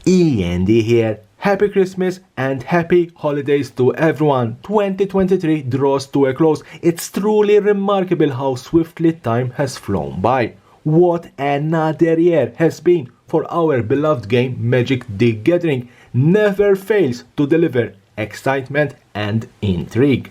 E.N.D here. Happy Christmas and happy holidays to everyone. 2023 draws to a close. It's truly remarkable how swiftly time has flown by. What another year has been for our beloved game Magic the Gathering. Never fails to deliver excitement and intrigue.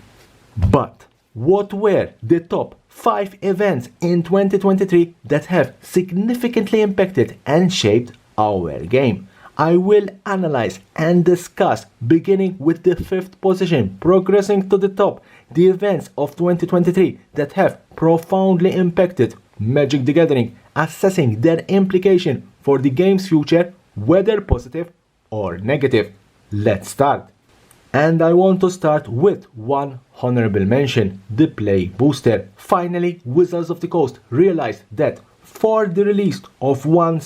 But what were the top 5 events in 2023 that have significantly impacted and shaped our game? I will analyze and discuss, beginning with the 5th position, progressing to the top, the events of 2023 that have profoundly impacted Magic the Gathering, assessing their implication for the game's future, whether positive or negative. Let's start. And I want to start with one honorable mention, the Play Booster. Finally, Wizards of the Coast realized that for the release of one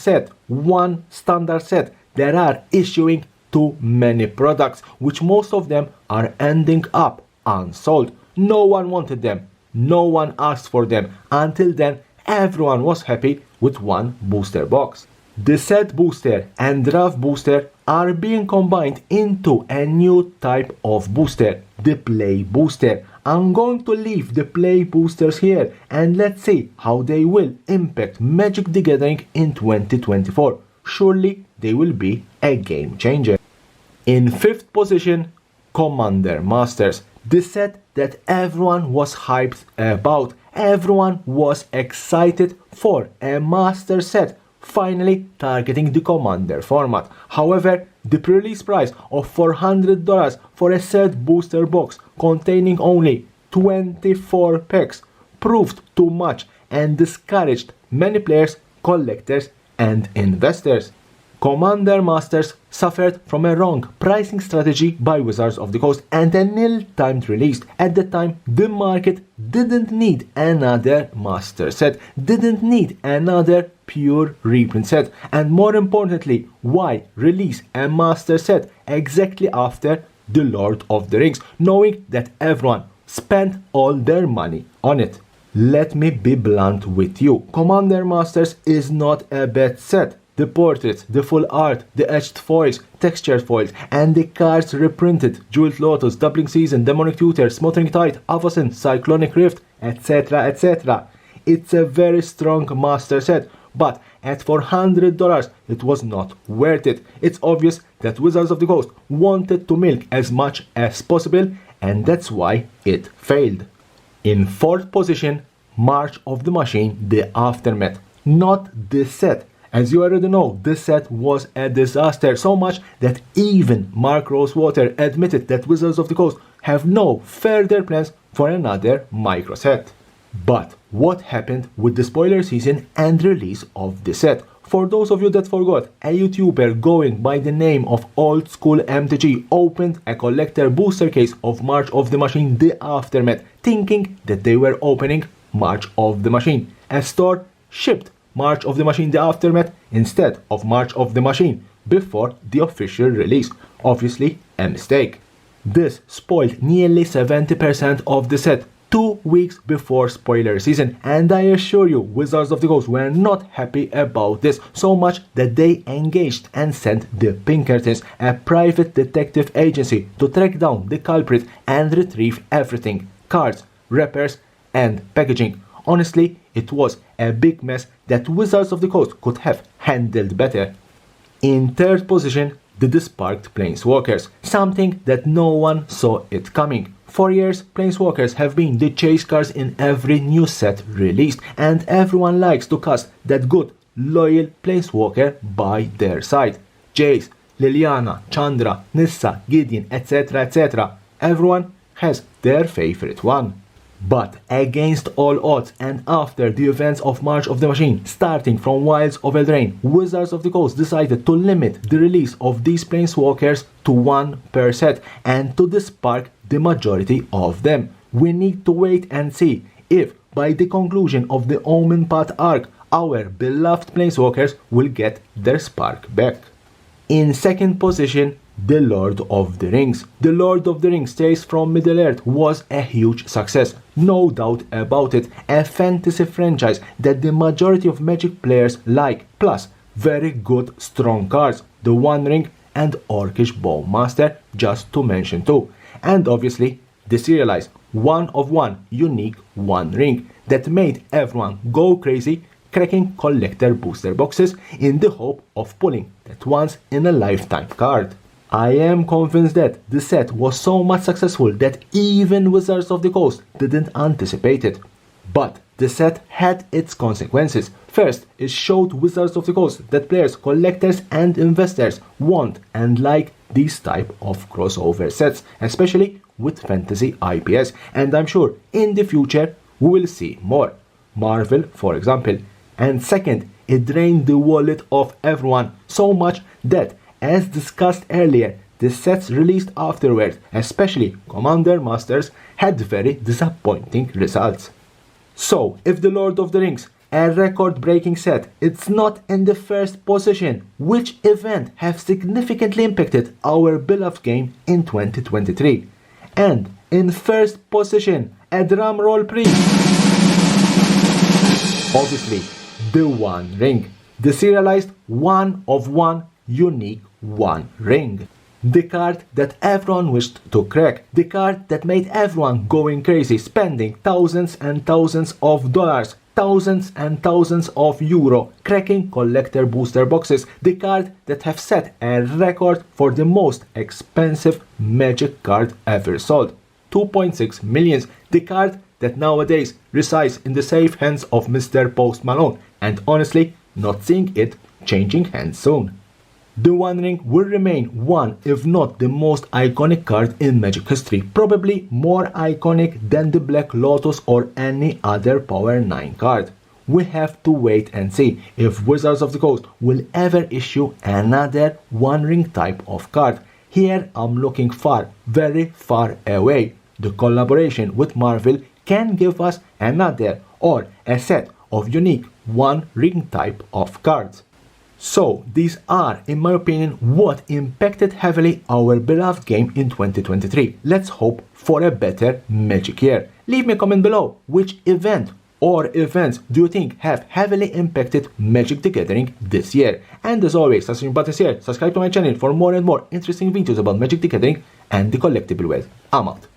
standard set, they are issuing too many products, which most of them are ending up unsold. No one wanted them, no one asked for them. Until then, everyone was happy with one booster box. The set booster and draft booster are being combined into a new type of booster, the Play Booster. I'm going to leave the Play Boosters here and let's see how they will impact Magic the Gathering in 2024. Surely they will be a game changer. In 5th position, Commander Masters, the set that everyone was hyped about. Everyone was excited for a master set finally targeting the Commander format. However, the pre-release price of $400 for a set booster box containing only 24 packs proved too much and discouraged many players, collectors and investors. Commander Masters suffered from a wrong pricing strategy by Wizards of the Coast and an ill-timed release. At the time, the market didn't need another master set, didn't need another pure reprint set, and more importantly, why release a master set exactly after The Lord of the Rings, knowing that everyone spent all their money on it? Let me be blunt with you. Commander Masters is not a bad set. The portraits, the full art, the etched foils, textured foils, and the cards reprinted, Jeweled Lotus, Doubling Season, Demonic Tutor, Smothering Tide, Avacyn, Cyclonic Rift, etc, etc. It's a very strong master set, but at $400 it was not worth it. It's obvious that Wizards of the Coast wanted to milk as much as possible, and that's why it failed. In 4th position, March of the Machine, the Aftermath. Not the set. As you already know, this set was a disaster, so much that even Mark Rosewater admitted that Wizards of the Coast have no further plans for another micro set. But what happened with the spoiler season and release of the set? For those of you that forgot, a YouTuber going by the name of Old School MTG opened a collector booster case of March of the Machine, the Aftermath, thinking that they were opening March of the Machine. A store shipped March of the Machine, the Aftermath instead of March of the Machine before the official release. Obviously a mistake. This spoiled nearly 70% of the set 2 weeks before spoiler season, and I assure you Wizards of the Coast were not happy about this, so much that they engaged and sent the Pinkertons, a private detective agency, to track down the culprit and retrieve everything: cards, wrappers and packaging. Honestly, it was a big mess that Wizards of the Coast could have handled better. In 3rd position, the Desparked Planeswalkers, something that no one saw it coming. For years, Planeswalkers have been the chase cards in every new set released, and everyone likes to cast that good, loyal Planeswalker by their side. Jace, Liliana, Chandra, Nissa, Gideon, etc, etc. Everyone has their favorite one. But against all odds and after the events of March of the Machine, starting from Wilds of Eldraine, Wizards of the Coast decided to limit the release of these Planeswalkers to 1 per set and to dispark the majority of them. We need to wait and see if by the conclusion of the Omen Path arc, our beloved Planeswalkers will get their spark back. In 2nd position, The Lord of the Rings. The Lord of the Rings Tales from Middle-earth was a huge success, no doubt about it, a fantasy franchise that the majority of Magic players like, plus very good strong cards, the One Ring and Orcish Bowmaster, just to mention two. And obviously the serialized 1 of 1 unique One Ring that made everyone go crazy cracking collector booster boxes in the hope of pulling that once in a lifetime card. I am convinced that the set was so much successful that even Wizards of the Coast didn't anticipate it. But the set had its consequences. First, it showed Wizards of the Coast that players, collectors and investors want and like these type of crossover sets, especially with fantasy IPs, and I'm sure in the future we will see more. Marvel, for example. And second, it drained the wallet of everyone so much that, as discussed earlier, the sets released afterwards, especially Commander Masters, had very disappointing results. So, if the Lord of the Rings, a record-breaking set, it's not in the first position, which event have significantly impacted our beloved game in 2023? And in first position, a drum roll please. Obviously, the One Ring, the serialized 1 of 1 unique One Ring. The card that everyone wished to crack, the card that made everyone going crazy, spending thousands and thousands of dollars, thousands and thousands of euro, cracking collector booster boxes, the card that have set a record for the most expensive Magic card ever sold, 2.6 millions, the card that nowadays resides in the safe hands of Mr. Post Malone, and honestly, not seeing it changing hands soon. The One Ring will remain one, if not the most iconic card in Magic history, probably more iconic than the Black Lotus or any other Power 9 card. We have to wait and see if Wizards of the Coast will ever issue another One Ring type of card. Here I'm looking far, very far away. The collaboration with Marvel can give us another or a set of unique One Ring type of cards. So these are, in my opinion, what impacted heavily our beloved game in 2023. Let's hope for a better Magic year. Leave me a comment below which event or events do you think have heavily impacted Magic the Gathering this year. And as always, subscribe button here, subscribe to my channel for more and more interesting videos about Magic the Gathering and the collectible world. I'm out.